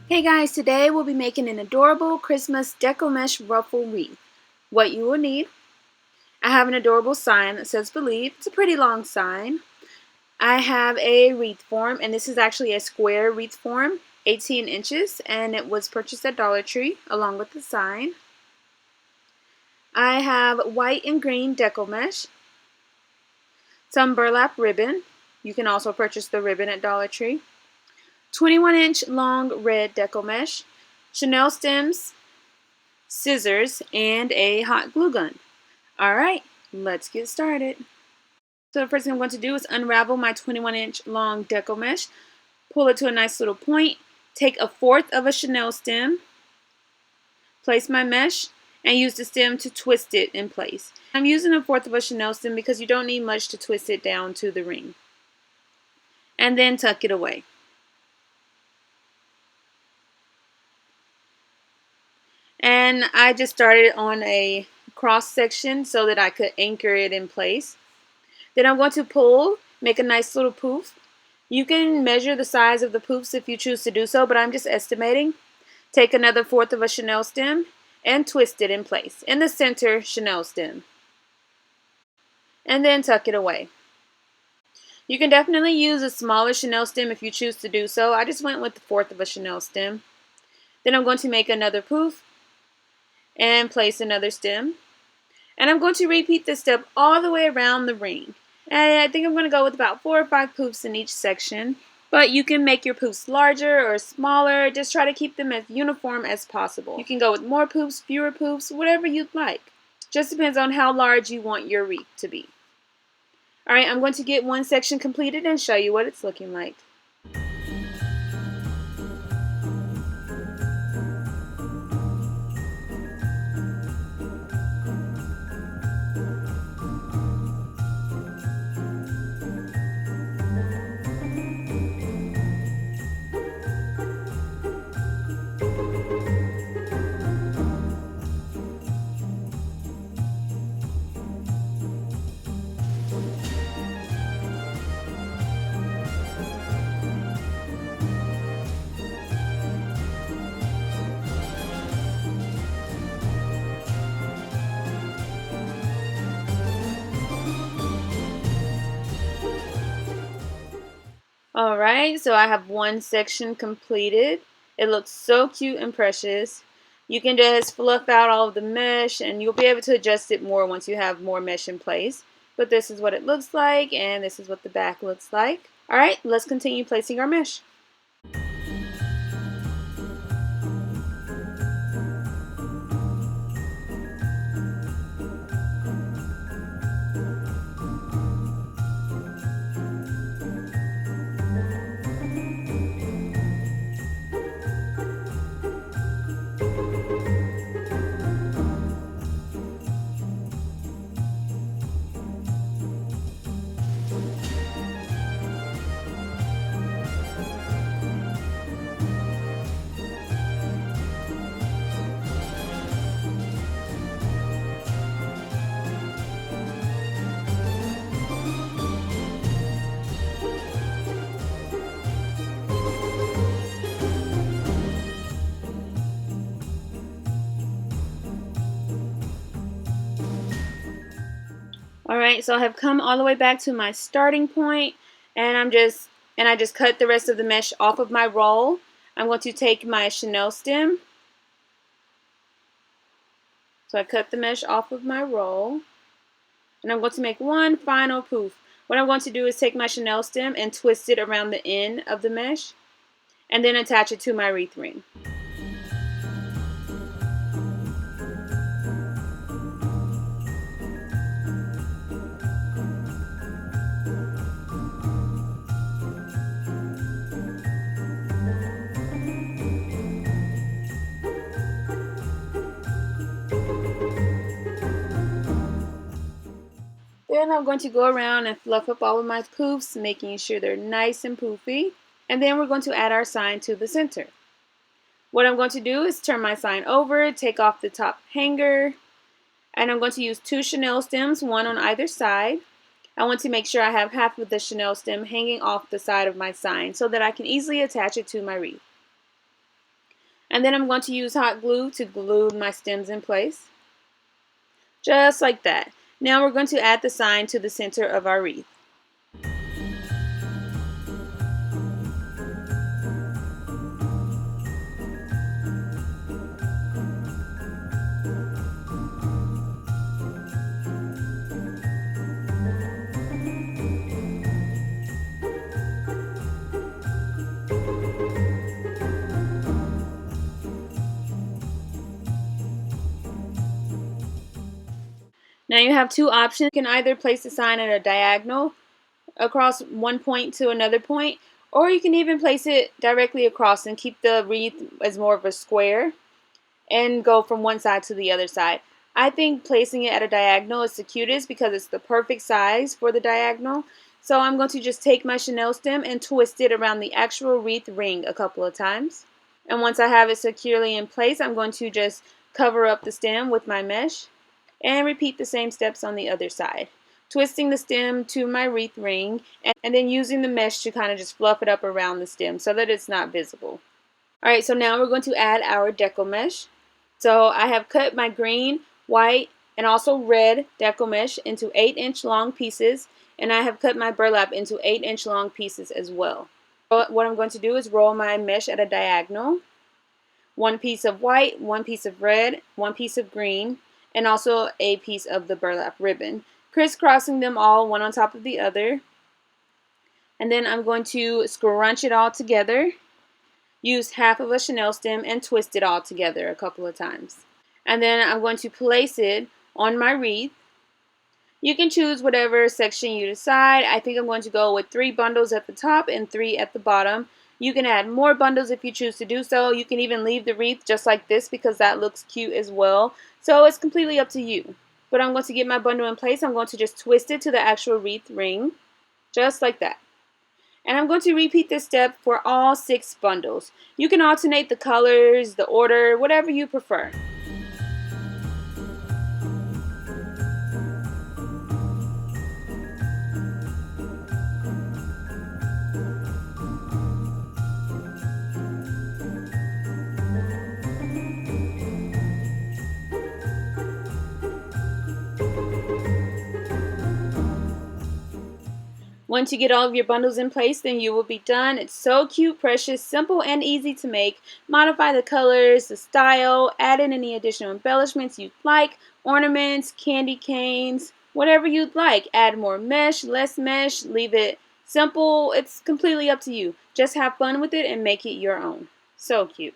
Hey guys, today we'll be making an adorable Christmas Deco Mesh ruffle wreath. What you will need: I have an adorable sign that says believe. It's a pretty long sign. I have a wreath form, and this is actually a square wreath form, 18 inches, and it was purchased at Dollar Tree along with the sign. I have white and green Deco Mesh, some burlap ribbon. You can also purchase the ribbon at Dollar Tree. 21-inch long red Deco Mesh, Chanel stems, scissors, and a hot glue gun. Alright, let's get started. So the first thing I'm going to do is unravel my 21-inch long Deco Mesh, pull it to a nice little point, take 1/4 of a Chanel stem, place my mesh, and use the stem to twist it in place. I'm using 1/4 of a Chanel stem because you don't need much to twist it down to the ring. And then tuck it away. And I just started on a cross section so that I could anchor it in place. Then I'm going to pull, make a nice little poof. You can measure the size of the poofs if you choose to do so, but I'm just estimating. Take another 1/4 of a Chanel stem and twist it in place in the center Chanel stem. And then tuck it away. You can definitely use a smaller Chanel stem if you choose to do so. I just went with the 1/4 of a Chanel stem. Then I'm going to make another poof and place another stem. And I'm going to repeat this step all the way around the ring. And I think I'm going to go with about 4 or 5 poofs in each section. But you can make your poofs larger or smaller. Just try to keep them as uniform as possible. You can go with more poofs, fewer poofs, whatever you'd like. Just depends on how large you want your wreath to be. Alright, I'm going to get one section completed and show you what it's looking like. Alright, so I have one section completed. It looks so cute and precious. You can just fluff out all of the mesh and you'll be able to adjust it more once you have more mesh in place. But this is what it looks like, and this is what the back looks like. Alright, let's continue placing our mesh. Alright, so I have come all the way back to my starting point, and I just cut the rest of the mesh off of my roll. I'm going to take my Chanel stem. So I cut the mesh off of my roll, and I'm going to make one final poof. What I'm going to do is take my Chanel stem and twist it around the end of the mesh, and then attach it to my wreath ring. Then I'm going to go around and fluff up all of my poofs, making sure they're nice and poofy. And then we're going to add our sign to the center. What I'm going to do is turn my sign over, take off the top hanger, and I'm going to use 2 Chanel stems, one on either side. I want to make sure I have half of the Chanel stem hanging off the side of my sign so that I can easily attach it to my wreath. And then I'm going to use hot glue to glue my stems in place. Just like that. Now we're going to add the sign to the center of our wreath. Now you have two options. You can either place the sign at a diagonal across one point to another point, or you can even place it directly across and keep the wreath as more of a square and go from one side to the other side. I think placing it at a diagonal is the cutest because it's the perfect size for the diagonal. So I'm going to just take my chenille stem and twist it around the actual wreath ring a couple of times. And once I have it securely in place, I'm going to just cover up the stem with my mesh and repeat the same steps on the other side. Twisting the stem to my wreath ring and then using the mesh to kind of just fluff it up around the stem so that it's not visible. Alright, so now we're going to add our Deco Mesh. So I have cut my green, white, and also red Deco Mesh into 8-inch long pieces, and I have cut my burlap into 8-inch long pieces as well. So what I'm going to do is roll my mesh at a diagonal. One piece of white, one piece of red, one piece of green, and also a piece of the burlap ribbon, crisscrossing them all one on top of the other. And then I'm going to scrunch it all together. Use half of a chenille stem and twist it all together a couple of times. And then I'm going to place it on my wreath. You can choose whatever section you decide. I think I'm going to go with 3 bundles at the top and 3 at the bottom. You can add more bundles if you choose to do so. You can even leave the wreath just like this because that looks cute as well. So it's completely up to you. But I'm going to get my bundle in place. I'm going to just twist it to the actual wreath ring, just like that. And I'm going to repeat this step for all 6 bundles. You can alternate the colors, the order, whatever you prefer. Once you get all of your bundles in place, then you will be done. It's so cute, precious, simple, and easy to make. Modify the colors, the style, add in any additional embellishments you'd like, ornaments, candy canes, whatever you'd like. Add more mesh, less mesh, leave it simple. It's completely up to you. Just have fun with it and make it your own. So cute.